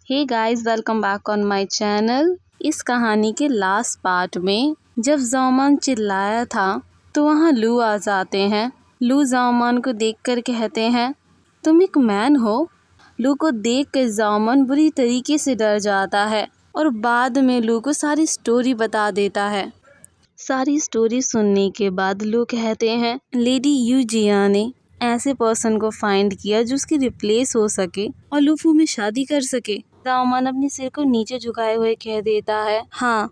Hey guys, welcome back on my channel. इस कहानी के लास्ट पार्ट में जब ज़ाओमान चिल्लाया था तो वहाँ लू आ जाते हैं। लू ज़ाओमान को देखकर कहते हैं, तुम एक मैन हो। लू को देखकर ज़ाओमान बुरी तरीके से डर जाता है और बाद में लू को सारी स्टोरी बता देता है। सारी स्टोरी सुनने के बाद लू कहते हैं, लेडी यूजिया ने ऐसे पर्सन को फाइंड किया जो उसकी रिप्लेस हो सके और लूफू में शादी कर सके। ज़ाओमान अपने सिर को नीचे झुकाए हुए कह देता है, हाँ,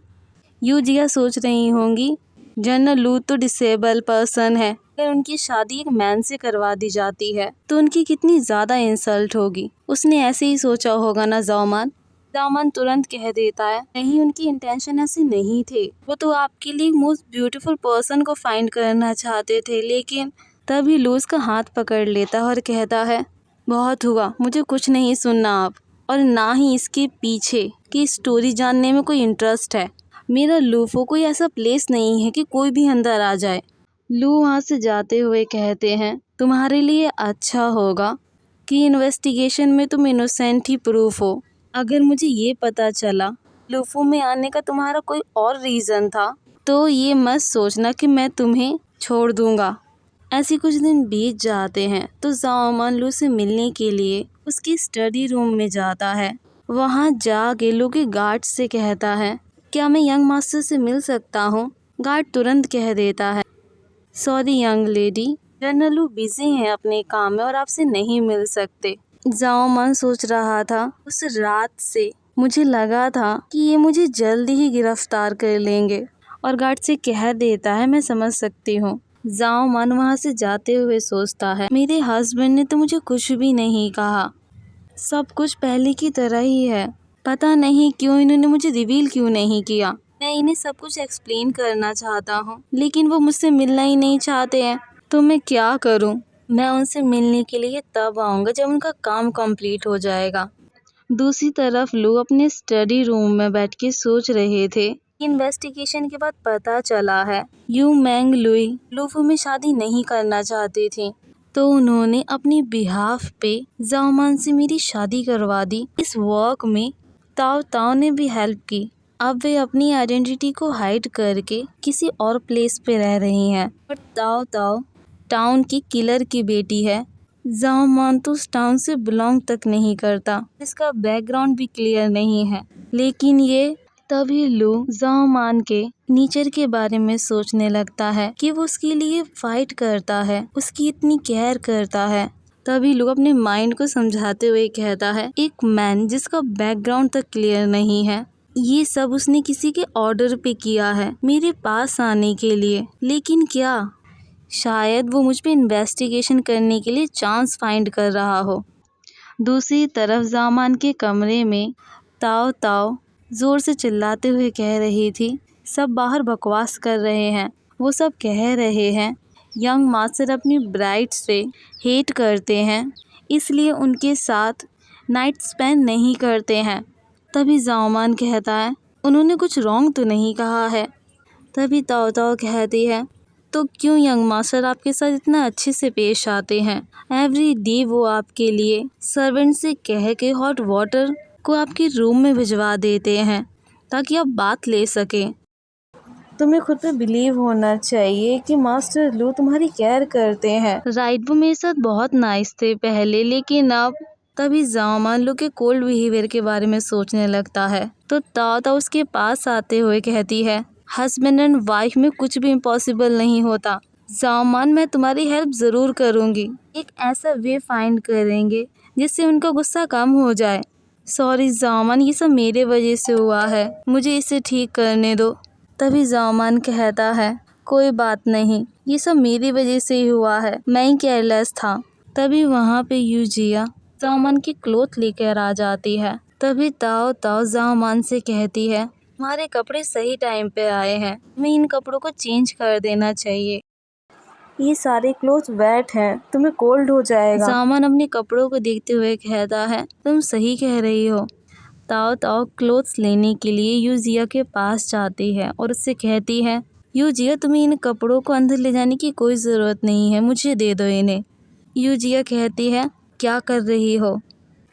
यूजिया सोच रही होंगी जनरल लू तो डिसेबल पर्सन है, अगर उनकी शादी एक मैन से करवा दी जाती है तो उनकी कितनी ज़्यादा इंसल्ट होगी। उसने ऐसे ही सोचा होगा ना ज़ाओमान। ज़ाओमान तुरंत कह देता है, नहीं, उनकी इंटेंशन ऐसे नहीं थे। वो तो आपके लिए मोस्ट ब्यूटीफुल पर्सन को फाइंड करना चाहते थे। लेकिन तभी लू उसका हाथ पकड़ लेता है और कहता है, बहुत हुआ, मुझे कुछ नहीं सुनना अब, और ना ही इसके पीछे की स्टोरी जानने में कोई इंटरेस्ट है। मेरा लूफो कोई ऐसा प्लेस नहीं है कि कोई भी अंदर आ जाए। लू वहाँ से जाते हुए कहते हैं, तुम्हारे लिए अच्छा होगा कि इन्वेस्टिगेशन में तुम इनोसेंट ही प्रूफ हो। अगर मुझे ये पता चला लूफो में आने का तुम्हारा कोई और रीज़न था तो ये मत सोचना कि मैं तुम्हें छोड़ दूंगा। ऐसे कुछ दिन बीत जाते हैं तो ज़ाओमान लू से मिलने के लिए उसकी स्टडी रूम में जाता है। वहाँ जाके लू के गार्ड से कहता है, क्या मैं यंग मास्टर से मिल सकता हूँ? गार्ड तुरंत कह देता है, सॉरी यंग लेडी, जनरल लू बिजी हैं अपने काम में और आपसे नहीं मिल सकते। ज़ाओमान सोच रहा था, उस रात से मुझे लगा था कि ये मुझे जल्दी ही गिरफ्तार कर लेंगे, और गार्ड से कह देता है, मैं समझ सकती हूँ। ज़ाओमान वहाँ से जाते हुए सोचता है, मेरे हस्बैंड ने तो मुझे कुछ भी नहीं कहा, सब कुछ पहले की तरह ही है। पता नहीं क्यों इन्होंने मुझे रिवील क्यों नहीं किया। मैं इन्हें सब कुछ एक्सप्लेन करना चाहता हूँ लेकिन वो मुझसे मिलना ही नहीं चाहते हैं, तो मैं क्या करूँ? मैं उनसे मिलने के लिए तब आऊँगा जब उनका काम कंप्लीट हो जाएगा। दूसरी तरफ लू अपने स्टडी रूम में बैठ के सोच रहे थे। इन्वेस्टिगेशन के बाद पता चला है यू मैंग लुई लूफू में शादी नहीं करना चाहती थी, तो उन्होंने अपनी बिहाफ पे ज़ाओमान से मेरी शादी करवा दी। इस वर्क में ताओ ताओ ने भी हेल्प की। अब वे अपनी आइडेंटिटी को हाइड करके किसी और प्लेस पे रह रही हैं। और ताओ ताओ टाउन की किलर की बेटी है। ज़ाओमान तो उस टाउन से बिलोंग तक नहीं करता, इसका बैकग्राउंड भी क्लियर नहीं है। लेकिन ये तभी लू ज़ाओमान के नेचर के बारे में सोचने लगता है कि वो उसके लिए फाइट करता है, उसकी इतनी केयर करता है। तभी लू अपने माइंड को समझाते हुए कहता है, एक मैन जिसका बैकग्राउंड तक क्लियर नहीं है, ये सब उसने किसी के ऑर्डर पे किया है मेरे पास आने के लिए। लेकिन क्या शायद वो मुझ पे इन्वेस्टिगेशन करने के लिए चांस फाइंड कर रहा हो। दूसरी तरफ ज़ाओमान के कमरे में ताओ ताओ ज़ोर से चिल्लाते हुए कह रही थी, सब बाहर बकवास कर रहे हैं। वो सब कह रहे हैं यंग मास्टर अपनी ब्राइड से हेट करते हैं, इसलिए उनके साथ नाइट स्पेंड नहीं करते हैं। तभी ज़ाओमान कहता है, उन्होंने कुछ रॉन्ग तो नहीं कहा है। तभी ताओ ताओ कहती है, तो क्यों यंग मास्टर आपके साथ इतना अच्छे से पेश आते हैं? एवरी डे वो आपके लिए सर्वेंट से कह के हॉट वाटर को आपके रूम में भिजवा देते हैं ताकि आप बात ले सकें। तुम्हें खुद पे बिलीव होना चाहिए कि मास्टर लू तुम्हारी केयर करते हैं। राइट, वो मेरे साथ बहुत नाइस थे पहले, लेकिन अब। तभी ज़ाओमान लू के कोल्ड बिहेवियर के बारे में सोचने लगता है तो ताओ ताओ उसके पास आते हुए कहती है, हस्बैंड एंड वाइफ में कुछ भी इम्पॉसिबल नहीं होता। ज़ाओमान, मैं तुम्हारी हेल्प ज़रूर करूँगी। एक ऐसा वे फाइंड करेंगे जिससे उनका गुस्सा कम हो जाए। सॉरी ज़ाओमान, ये सब मेरे वजह से हुआ है, मुझे इसे ठीक करने दो। तभी ज़ाओमान कहता है, कोई बात नहीं, ये सब मेरी वजह से ही हुआ है, मैं ही केयरलेस था। तभी वहाँ पे यूजिया ज़ाओमान की क्लोथ लेकर आ जाती है। तभी ताओ ताओ ज़ाओमान से कहती है, तुम्हारे कपड़े सही टाइम पे आए हैं, तुम्हें इन कपड़ों को चेंज कर देना चाहिए, ये सारे क्लोथ वेट हैं, तुम्हें कोल्ड हो जाएगा। ज़ाओमान अपने कपड़ों को देखते हुए कहता है, तुम सही कह रही हो। ताओ ताओ क्लोथ्स लेने के लिए यूजिया के पास जाती है और उससे कहती है, यूजिया, तुम्हें इन कपड़ों को अंदर ले जाने की कोई ज़रूरत नहीं है, मुझे दे दो इन्हें। यूजिया कहती है, क्या कर रही हो?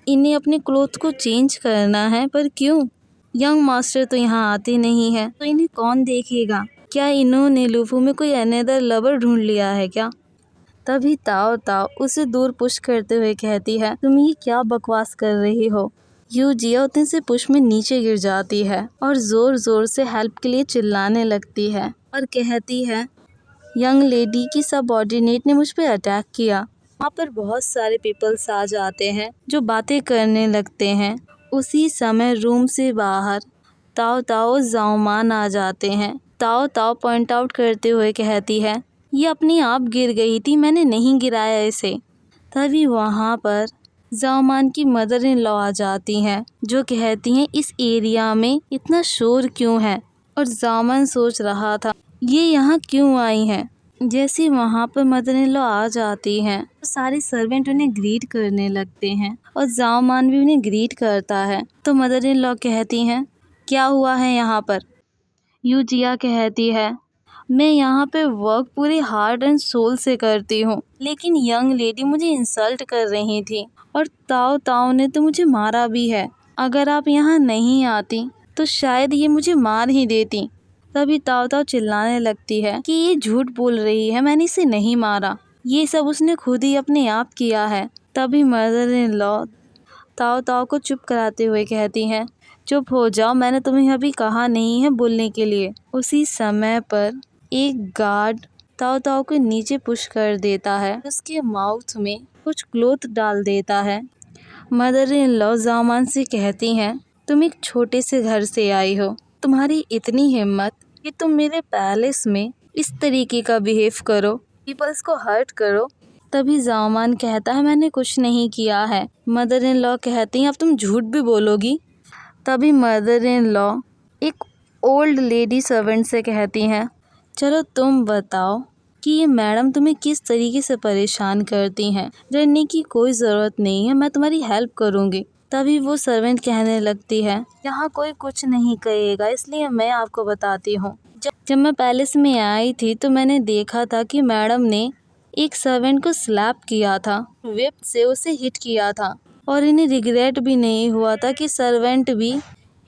इन्हें अपने क्लोथ को चेंज करना है, पर क्यों? यंग मास्टर तो यहाँ आते नहीं है, तो इन्हें कौन देखेगा? क्या इन्होंने लूफू में कोई अनदर लवर ढूंढ लिया है क्या? तभी ताओ ताओ उसे दूर पुश करते हुए कहती है, तुम ये क्या बकवास कर रही हो? यूजिया उतने से पुश में नीचे गिर जाती है और जोर जोर से हेल्प के लिए चिल्लाने लगती है और कहती है, यंग लेडी की सबऑर्डिनेट ने मुझ पे अटैक किया। वहाँ पर बहुत सारे पीपल्स आ जाते हैं जो बातें करने लगते हैं। उसी समय रूम से बाहर ताओ ताओ जाओमान आ जाते हैं। ताओ ताओ पॉइंट आउट करते हुए कहती है, ये अपने आप गिर गई थी, मैंने नहीं गिराया इसे। तभी वहाँ पर जाओमान की मदर इन लॉ आ जाती हैं जो कहती हैं, इस एरिया में इतना शोर क्यों है? और जाओमान सोच रहा था ये यहाँ क्यों आई हैं। जैसे वहाँ पर मदर इन लॉ आ जाती हैं तो सारे सर्वेंट उन्हें ग्रीट करने लगते हैं और जाओमान भी उन्हें ग्रीट करता है। तो मदर इन लॉ कहती हैं, क्या हुआ है यहाँ पर? यूजिया कहती है, मैं यहाँ पे वर्क पूरे हार्ट एंड सोल से करती हूँ, लेकिन यंग लेडी मुझे इंसल्ट कर रही थी और ताओ ताओ ने तो मुझे मारा भी है। अगर आप यहाँ नहीं आती तो शायद ये मुझे मार ही देती। तभी ताओ ताओ चिल्लाने लगती है कि ये झूठ बोल रही है, मैंने इसे नहीं मारा, ये सब उसने खुद ही अपने आप किया है। तभी मदर इन लॉ ताओ ताओ को चुप कराते हुए कहती हैं, चुप हो जाओ, मैंने तुम्हें अभी कहा नहीं है बोलने के लिए। उसी समय पर एक गार्ड ताओ ताओ को नीचे पुश कर देता है, उसके माउथ में कुछ क्लोथ डाल देता है। मदर इन लॉ जाओमान से कहती हैं, तुम एक छोटे से घर से आई हो, तुम्हारी इतनी हिम्मत कि तुम मेरे पैलेस में इस तरीके का बिहेव करो, पीपल्स को हर्ट करो। तभी जाओमान कहता है, मैंने कुछ नहीं किया है। मदर इन लॉ कहती हैं, अब तुम झूठ भी बोलोगी? तभी मदर इन लॉ एक ओल्ड लेडी सर्वेंट से कहती हैं, चलो तुम बताओ कि ये मैडम तुम्हें किस तरीके से परेशान करती हैं। डरने की कोई ज़रूरत नहीं है, मैं तुम्हारी हेल्प करूँगी। तभी वो सर्वेंट कहने लगती है, यहाँ कोई कुछ नहीं कहेगा, इसलिए मैं आपको बताती हूँ। जब मैं पैलेस में आई थी तो मैंने देखा था कि मैडम ने एक सर्वेंट को स्लैप किया था, whip से उसे हिट किया था, और इन्हें रिग्रेट भी नहीं हुआ था कि सर्वेंट भी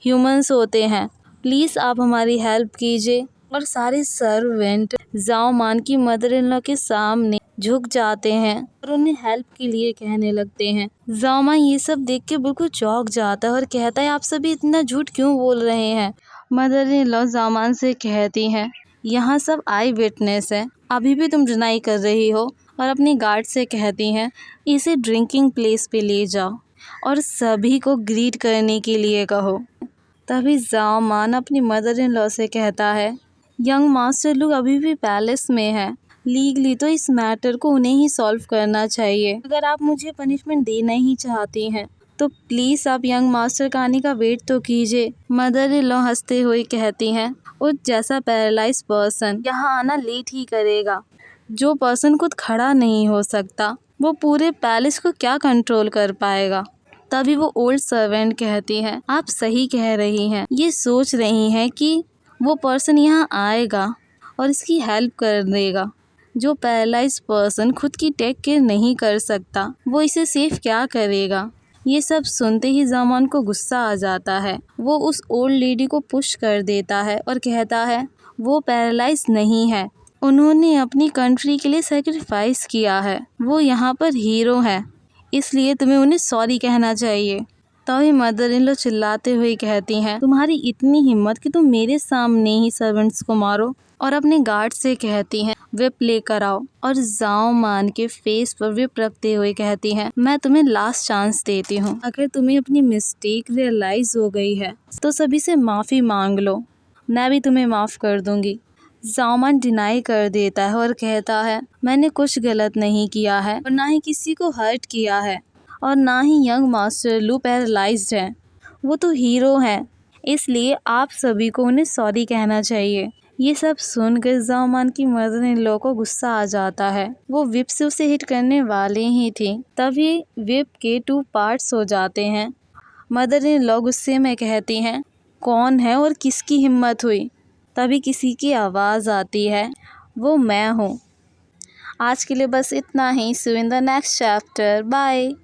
ह्यूमंस होते हैं। प्लीज़ आप हमारी हेल्प कीजिए। और सारे सर्वेंट जाओमान की मदर इन लॉ के सामने झुक जाते हैं और उन्हें हेल्प के लिए कहने लगते हैं। जाओमान ये सब देख के बिल्कुल चौंक जाता है और कहता है, आप सभी इतना झूठ क्यों बोल रहे हैं? मदर इन लॉ जाओमान से कहती हैं, यहाँ सब आई विटनेस है, अभी भी तुम डिनाई कर रही हो। और अपने गार्ड से कहती हैं, इसे ड्रिंकिंग प्लेस पे ले जाओ और सभी को ग्रीट करने के लिए कहो। तभी जाओमान अपनी मदर इन लॉ से कहता है, यंग मास्टर लोग अभी भी पैलेस में है, लीगली तो इस मैटर को उन्हें ही सॉल्व करना चाहिए। अगर आप मुझे पनिशमेंट देना ही चाहती हैं तो प्लीज़ आप यंग मास्टर का आने का वेट तो कीजिए। मदर इन लॉ हंसते हुए कहती हैं, उस जैसा पैरालाइज पर्सन यहाँ आना लेट ही करेगा। जो पर्सन खुद खड़ा नहीं हो सकता वो पूरे पैलेस को क्या कंट्रोल कर पाएगा। तभी वो ओल्ड सर्वेंट कहती है, आप सही कह रही हैं, ये सोच रही हैं कि वो पर्सन यहाँ आएगा और इसकी हेल्प कर देगा। जो पैरालाइज पर्सन खुद की टेक केयर नहीं कर सकता वो इसे सेफ क्या करेगा। ये सब सुनते ही जाओमान को गुस्सा आ जाता है। वो उस ओल्ड लेडी को पुश कर देता है और कहता है, वो पैरालाइज नहीं है, उन्होंने अपनी कंट्री के लिए सेक्रीफाइस किया है, वो यहाँ पर हीरो है, इसलिए तुम्हें उन्हें सॉरी कहना चाहिए। तभी मदर इन लॉ चिल्लाते हुए कहती हैं, तुम्हारी इतनी हिम्मत कि तुम मेरे सामने ही सर्वेंट्स को मारो। और अपने गार्ड से कहती हैं, विप लेकर आओ। और जाओमान के फेस पर विप रखते हुए कहती हैं, मैं तुम्हें लास्ट चांस देती हूँ, अगर तुम्हें अपनी मिस्टेक रियलाइज हो गई है तो सभी से माफ़ी मांग लो, मैं भी तुम्हें माफ़ कर दूंगी। जाओमान डिनाई कर देता है और कहता है, मैंने कुछ गलत नहीं किया है और ना ही किसी को हर्ट किया है, और ना ही यंग मास्टर लू पैरालाइज्ड है, वो तो हीरो हैं, इसलिए आप सभी को उन्हें सॉरी कहना चाहिए। ये सब सुनकर जाओमान की मदर इन लॉ को गुस्सा आ जाता है। वो विप से उसे हिट करने वाले ही थे, तभी विप के 2 पार्ट्स हो जाते हैं। मदर इन लॉ गुस्से में कहती हैं, कौन है और किसकी हिम्मत हुई? तभी किसी की आवाज़ आती है, वो मैं हूँ। आज के लिए बस इतना ही। See you in the next chapter. Bye.